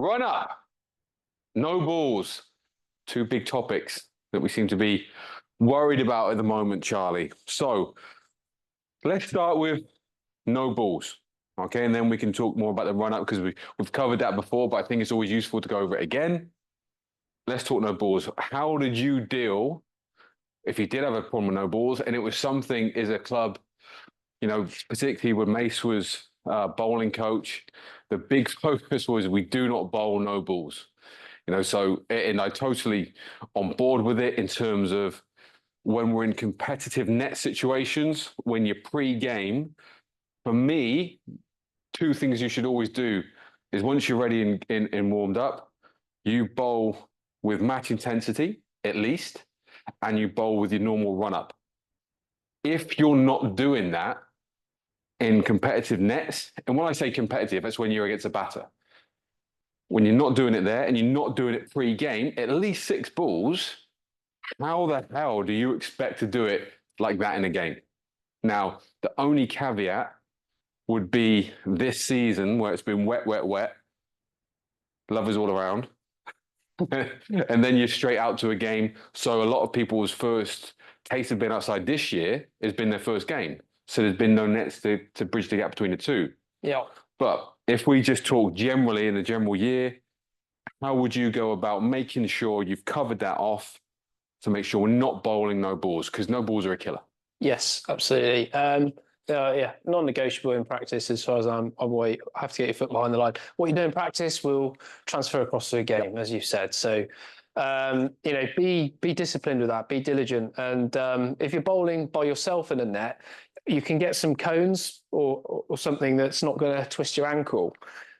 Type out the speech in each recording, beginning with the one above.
Run up, no balls. Two big topics that we seem to be worried about at the moment, Charlie. So let's start with no balls. Okay, and then we can talk more about the run up because we've covered that before, but I think it's always useful to go over it again. Let's talk no balls. How did you deal if you did have a problem with no balls and it was something as a club, particularly when Mace was bowling coach, the big focus was we do not bowl no balls. So, and I totally on board with it in terms of when we're in competitive net situations, when you're pre-game, for me, two things you should always do is once you're ready and warmed up, you bowl with match intensity, at least, and you bowl with your normal run-up. If you're not doing that in competitive nets, and when I say competitive, that's when you're against a batter. When you're not doing it there and you're not doing it pre-game, at least 6 balls, how the hell do you expect to do it like that in a game? Now, the only caveat would be this season where it's been wet, wet, wet, lovers all around, and then you're straight out to a game. So a lot of people's first taste of being outside this year has been their first game. So there's been no nets to bridge the gap between the two. Yeah. But if we just talk generally in the general year, how would you go about making sure you've covered that off to make sure we're not bowling no balls? Because no balls are a killer. Yes, absolutely. Yeah, non-negotiable in practice as far as I'm away. I have to get your foot behind the line. What you do in practice will transfer across to a game, as you said. So, be disciplined with that. Be diligent. And if you're bowling by yourself in a net, you can get some cones or something that's not going to twist your ankle,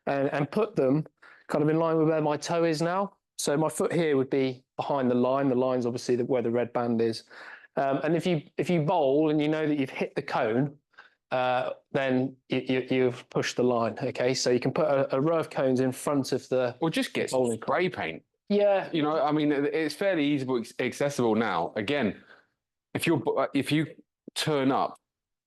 and put them kind of in line with where my toe is now. So my foot here would be behind the line. The line's obviously where the red band is. And if you bowl and you know that you've hit the cone, then you've pushed the line. Okay, so you can put a row of cones in front of the. Or just get some spray paint. Yeah, I mean, it's fairly easy, accessible now. Again, if you turn up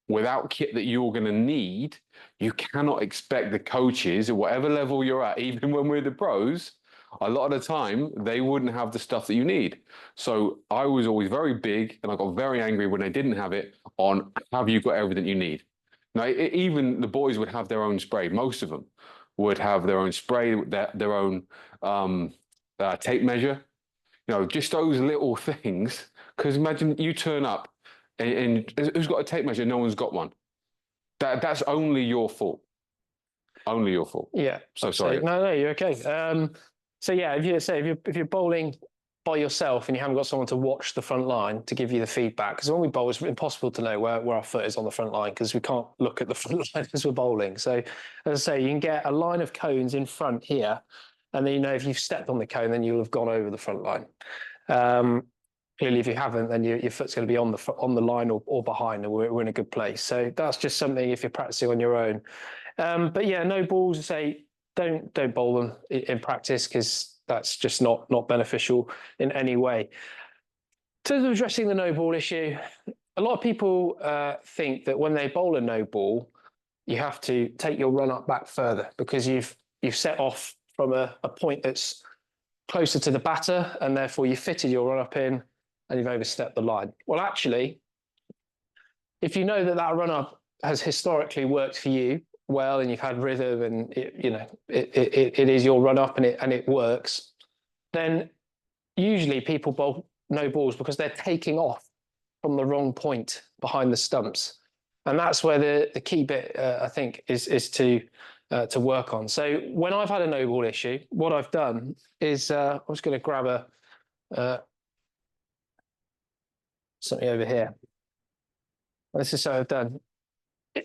without kit that you're going to need, you cannot expect the coaches at whatever level you're at, even when we're the pros. A lot of the time, they wouldn't have the stuff that you need. So I was always very big, and I got very angry when they didn't have it on, have you got everything you need? Now, even the boys would have their own spray. Most of them would have their own spray, their own tape measure. Just those little things. Because imagine you turn up, and who's got a tape measure? No one's got one. That's only your fault. Only your fault. Yeah. So sorry. No, you're okay. So yeah, if you're bowling by yourself and you haven't got someone to watch the front line to give you the feedback, because when we bowl, it's impossible to know where our foot is on the front line because we can't look at the front line as we're bowling. So as I say, you can get a line of cones in front here, and then if you've stepped on the cone, then you'll have gone over the front line. Clearly, if you haven't, then your foot's going to be on the line or behind, and we're in a good place. So that's just something if you're practicing on your own. But yeah, no balls. Say don't bowl them in practice because that's just not beneficial in any way. In terms of addressing the no ball issue, a lot of people think that when they bowl a no ball, you have to take your run up back further because you've set off from a point that's closer to the batter, and therefore you fitted your run up in and you've overstepped the line. Well, actually, if you know that run up has historically worked for you well, and you've had rhythm, and it is your run up and it works, then usually people bowl no balls because they're taking off from the wrong point behind the stumps, and that's where the key bit I think is to work on. So when I've had a no ball issue, what I've done is I'm just going to grab something over here. This is what I've done.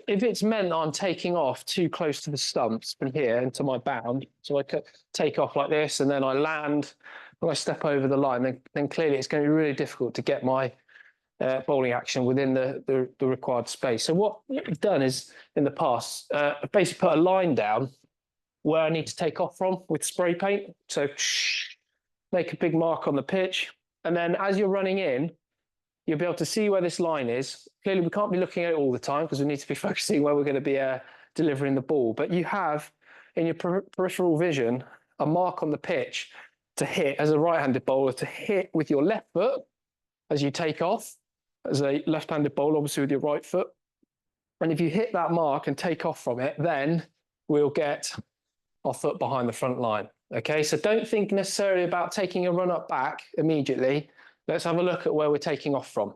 If it's meant that I'm taking off too close to the stumps from here into my bound, so I could take off like this and then I land, when I step over the line, then clearly it's going to be really difficult to get my bowling action within the required space. So what we've done is, in the past, I've basically put a line down where I need to take off from with spray paint. So make a big mark on the pitch. And then as you're running in, you'll be able to see where this line is. Clearly, we can't be looking at it all the time because we need to be focusing where we're going to be delivering the ball. But you have, in your peripheral vision, a mark on the pitch to hit as a right-handed bowler, to hit with your left foot as you take off, as a left-handed bowler, obviously with your right foot. And if you hit that mark and take off from it, then we'll get our foot behind the front line. Okay, so don't think necessarily about taking a run up back immediately. Let's have a look at where we're taking off from.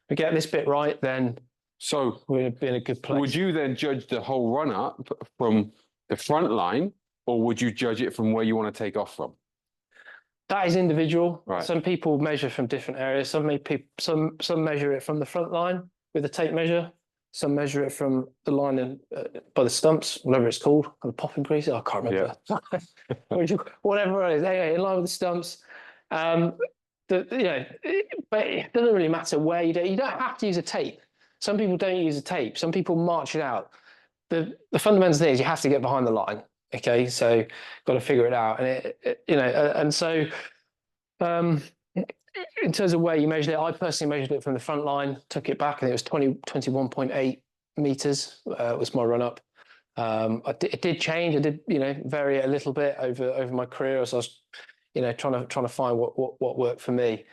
We get this bit right, then So we're going to be in a good place. would you then judge the whole run up from the front line, or would you judge it from where you want to take off from? That is individual. Right. Some people measure from different areas. Some measure it from the front line with a tape measure. Some measure it from the line and by the stumps, whatever it's called, the popping crease. I can't remember. Yeah. Whatever it is, anyway, in line with the stumps. But it doesn't really matter where you do. You don't have to use a tape. Some people don't use a tape. Some people march it out. The fundamental thing is you have to get behind the line. Okay, so got to figure it out, and so in terms of where you measured it, I personally measured it from the front line, took it back, and it was 21.8 meters was my run up. It did change. I did vary it a little bit over my career as I was trying to find what worked for me.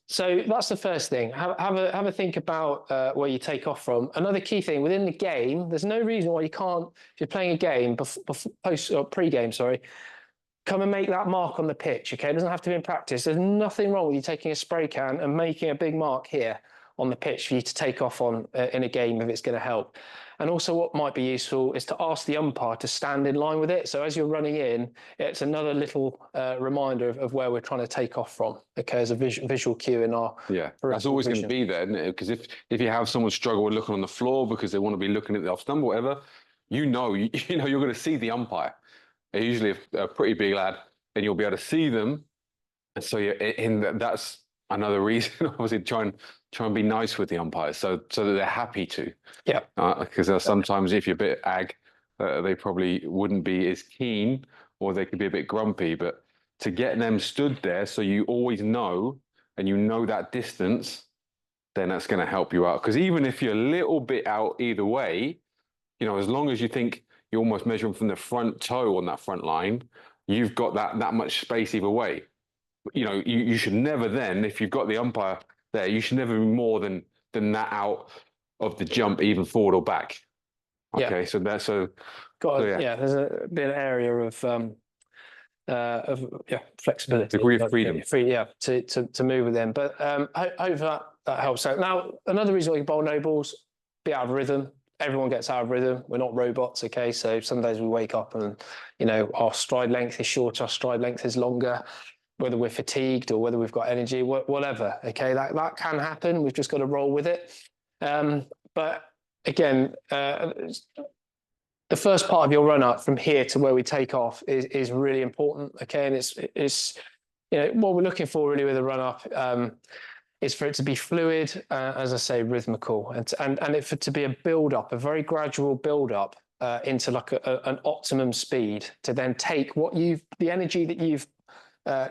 So that's the first thing. Have a think about where you take off from. Another key thing within the game, there's no reason why you can't, if you're playing a game post or pre-game, sorry, come and make that mark on the pitch. Okay, it doesn't have to be in practice. There's nothing wrong with you taking a spray can and making a big mark here on the pitch for you to take off on in a game if it's going to help. And also what might be useful is to ask the umpire to stand in line with it. So as you're running in, it's another little reminder of where we're trying to take off from, okay, as a visual cue in our... Yeah, that's always going to be there, isn't it? Because if you have someone struggle with looking on the floor because they want to be looking at the off stump or whatever, you're going to see the umpire. They're usually a pretty big lad, and you'll be able to see them. And so that's another reason, obviously, try and be nice with the umpires so that they're happy to. Yeah. Because sometimes if you're a bit they probably wouldn't be as keen, or they could be a bit grumpy. But to get them stood there so you always know, and you know that distance, then that's going to help you out. Because even if you're a little bit out either way, as long as you think you're almost measuring from the front toe on that front line, you've got that much space either way. You should never then, if you've got the umpire there, you should never be more than that out of the jump, even forward or back. Okay, so that's there's been an area of flexibility, degree of freedom, to move with them. But hope that helps out. Now, another reason we bowl no balls, be out of rhythm. Everyone gets out of rhythm. We're not robots, okay? So some days we wake up and our stride length is shorter, our stride length is longer. Whether we're fatigued or whether we've got energy, whatever, okay, that can happen. We've just got to roll with it. But again, the first part of your run up from here to where we take off is really important, okay? And it's what we're looking for really with a run up is for it to be fluid, as I say, rhythmical, and for it to be a build up, a very gradual build up into like an optimum speed to then take the energy that you've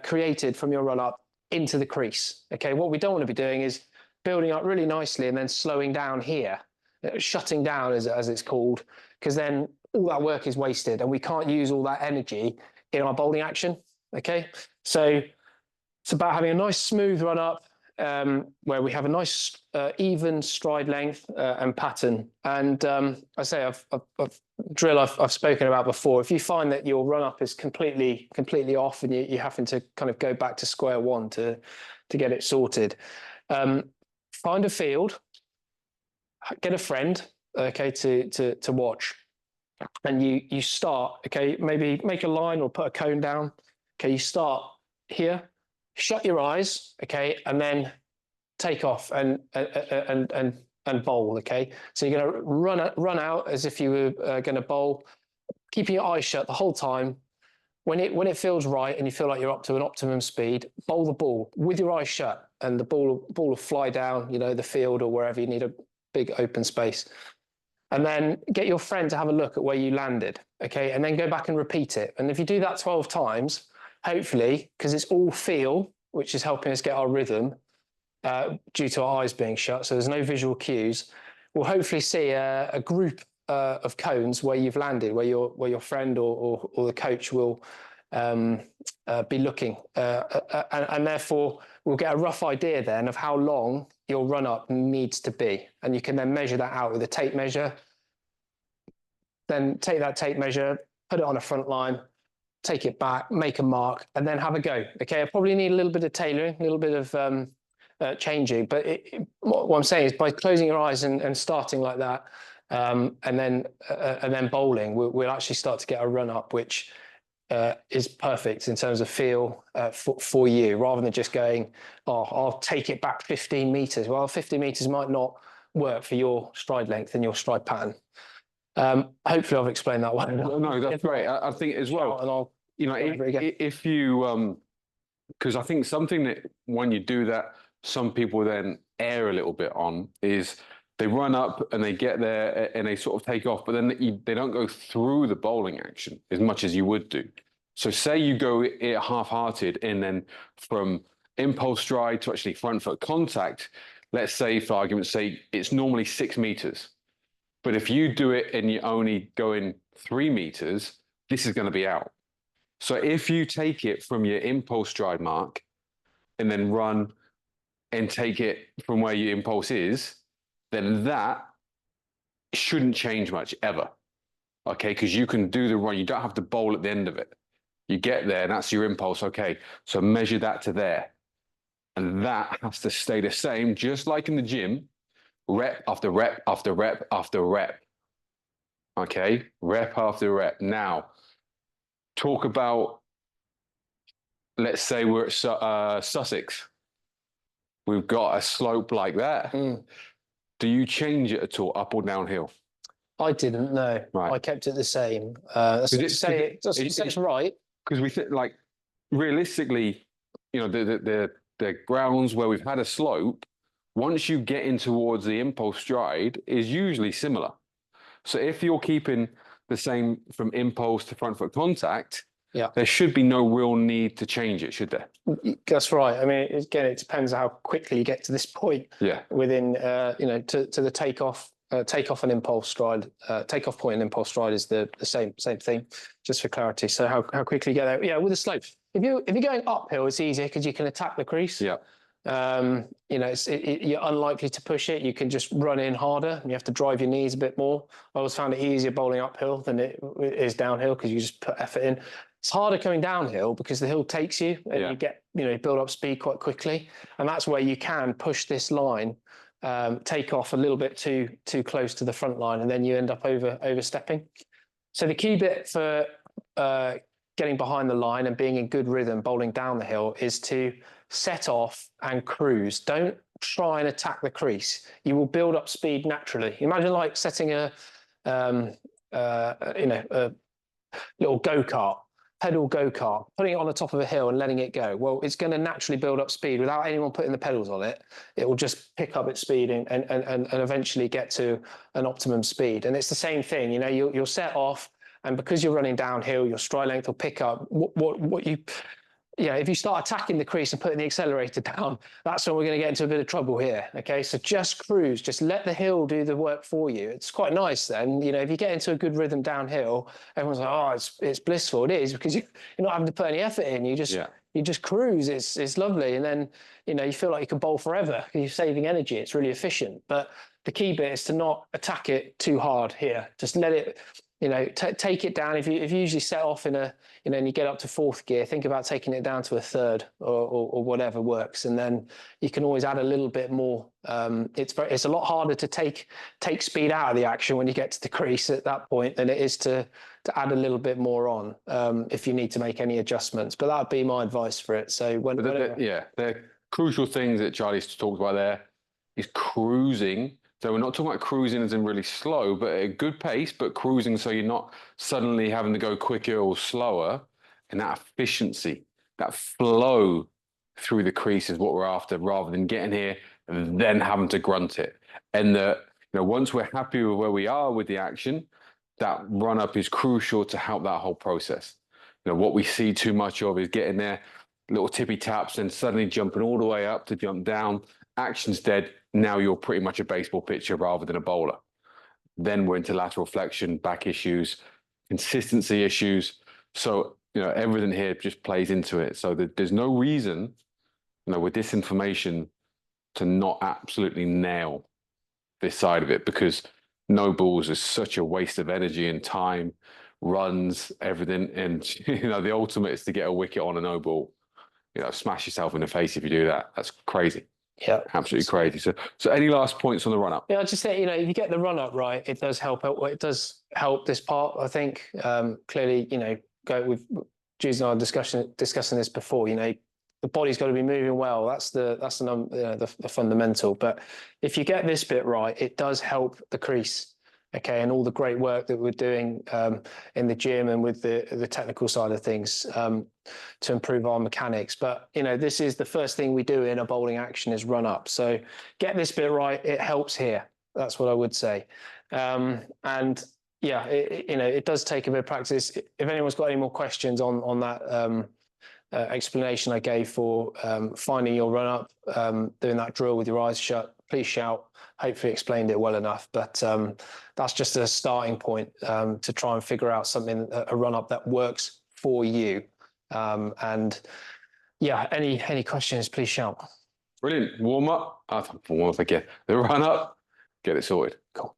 created from your run up into the crease. Okay, what we don't want to be doing is building up really nicely and then slowing down here, shutting down as it's called, because then all that work is wasted and we can't use all that energy in our bowling action. Okay, so it's about having a nice smooth run up where we have a nice even stride length and pattern. And I say I've spoken about before. If you find that your run up is completely off and you're having to kind of go back to square one to get it sorted, find a field, get a friend, okay, to watch, and you start. Okay, maybe make a line or put a cone down. Okay, you start here. Shut your eyes, okay, and then take off and bowl, okay. So you're going to run out as if you were going to bowl, keeping your eyes shut the whole time. When it feels right and you feel like you're up to an optimum speed, bowl the ball with your eyes shut, and the ball will fly down, the field or wherever you need a big open space. And then get your friend to have a look at where you landed, okay, and then go back and repeat it. And if you do that 12 times. Hopefully, because it's all feel, which is helping us get our rhythm due to our eyes being shut, so there's no visual cues, we'll hopefully see a group of cones where you've landed, where your friend or the coach will be looking, and therefore we'll get a rough idea then of how long your run up needs to be, and you can then measure that out with a tape measure. Then take that tape measure, put it on a front line, take it back, make a mark, and then have a go. Okay, I probably need a little bit of tailoring, a little bit of changing, but what I'm saying is by closing your eyes and starting like that, and then bowling, we'll actually start to get a run up, which is perfect in terms of feel for you, rather than just going, oh, I'll take it back 15 meters. Well, 15 meters might not work for your stride length and your stride pattern. Hopefully I've explained that well enough. No, that's great. I think as well, and I'll, you know, if you, because I think something that when you do that, some people then err a little bit on is they run up and they get there and they sort of take off, but then they don't go through the bowling action as much as you would do. So say you go it half-hearted and then from impulse stride to actually front foot contact, let's say for argument's sake, it's normally 6 meters. But if you do it and you're only going 3 meters, this is going to be out. So if you take it from your impulse stride mark and then run and take it from where your impulse is, then that shouldn't change much ever. Okay, because you can do the run. You don't have to bowl at the end of it. You get there and that's your impulse. Okay, so measure that to there. And that has to stay the same, just like in the gym, rep after rep after rep after rep. Okay, rep after rep. Now, talk about, let's say we're at Sussex. We've got a slope like that. Do you change it at all, up or downhill? I didn't know. Right. I kept it the same. It's right. Because we think, like, realistically, you know, the grounds where we've had a slope, once you get in towards the impulse stride, is usually similar. So if you're keeping the same from impulse to front foot contact, yeah, there should be no real need to change it, should there? That's right. I mean, again, it depends how quickly you get to this point. Yeah. Within, you know, to the takeoff and impulse stride. Takeoff point and impulse stride is the same thing, just for clarity. So how quickly you get there? Yeah, with a slope. If you're going uphill, it's easier because you can attack the crease. Yeah. You know, you're unlikely to push it. You can just run in harder, and you have to drive your knees a bit more. I always found it easier bowling uphill than it is downhill because you just put effort in. It's harder coming downhill because the hill takes you, and you get, you know, build up speed quite quickly, and that's where you can push this line, take off a little bit too close to the front line, and then you end up overstepping. So the key bit for getting behind the line and being in good rhythm bowling down the hill is to set off and cruise. Don't try and attack the crease. You will build up speed naturally. Imagine like setting a little go-kart, pedal go-kart, putting it on the top of a hill and letting it go. Well, it's going to naturally build up speed without anyone putting the pedals on it. It will just pick up its speed and eventually get to an optimum speed. And it's the same thing, you know, you'll set off, and because you're running downhill, your stride length will pick up. If you start attacking the crease and putting the accelerator down, that's when we're going to get into a bit of trouble here. Okay, so just cruise, just let the hill do the work for you. It's quite nice then. You know, if you get into a good rhythm downhill, everyone's like, oh, it's blissful. It is, because you're not having to put any effort in. You just cruise. It's lovely, and then, you know, you feel like you can bowl forever because you're saving energy. It's really efficient. But the key bit is to not attack it too hard here. Just let it, you know, take it down. If you usually set off in a, you know, and you get up to 4th gear, think about taking it down to a 3rd or whatever works, and then you can always add a little bit more. It's a lot harder to take speed out of the action when you get to the crease at that point than it is to add a little bit more on if you need to make any adjustments. But that would be my advice for it. So the crucial things that Charlie's talked about there is cruising. So we're not talking about cruising as in really slow, but at a good pace, but cruising so you're not suddenly having to go quicker or slower. And that efficiency, that flow through the crease is what we're after, rather than getting here and then having to grunt it. And once we're happy with where we are with the action, that run up is crucial to help that whole process. You know, what we see too much of is getting there, little tippy taps, and suddenly jumping all the way up to jump down. Action's dead. Now you're pretty much a baseball pitcher rather than a bowler. Then we're into lateral flexion, back issues, consistency issues. So, everything here just plays into it. So there's no reason, with this information, to not absolutely nail this side of it, because no balls is such a waste of energy and time, runs, everything. And, the ultimate is to get a wicket on a no ball. Smash yourself in the face if you do that. That's crazy. Yeah, Absolutely crazy. So any last points on the run up? Yeah, I just say, if you get the run up right, it does help out. It does help this part, I think. Clearly, with Jules and I discussing this before. The body's got to be moving well. That's the fundamental. But if you get this bit right, it does help the crease. Okay, and all the great work that we're doing in the gym and with the technical side of things to improve our mechanics. But this is the first thing we do in a bowling action is run up. So get this bit right; it helps here. That's what I would say. And yeah, it does take a bit of practice. If anyone's got any more questions on that explanation I gave for finding your run up, doing that drill with your eyes shut, please shout. Hopefully explained it well enough, but that's just a starting point to try and figure out something, a run up that works for you. And yeah, any questions, please shout. Brilliant. Warm up. Warm up again. The run up. Get it sorted. Cool.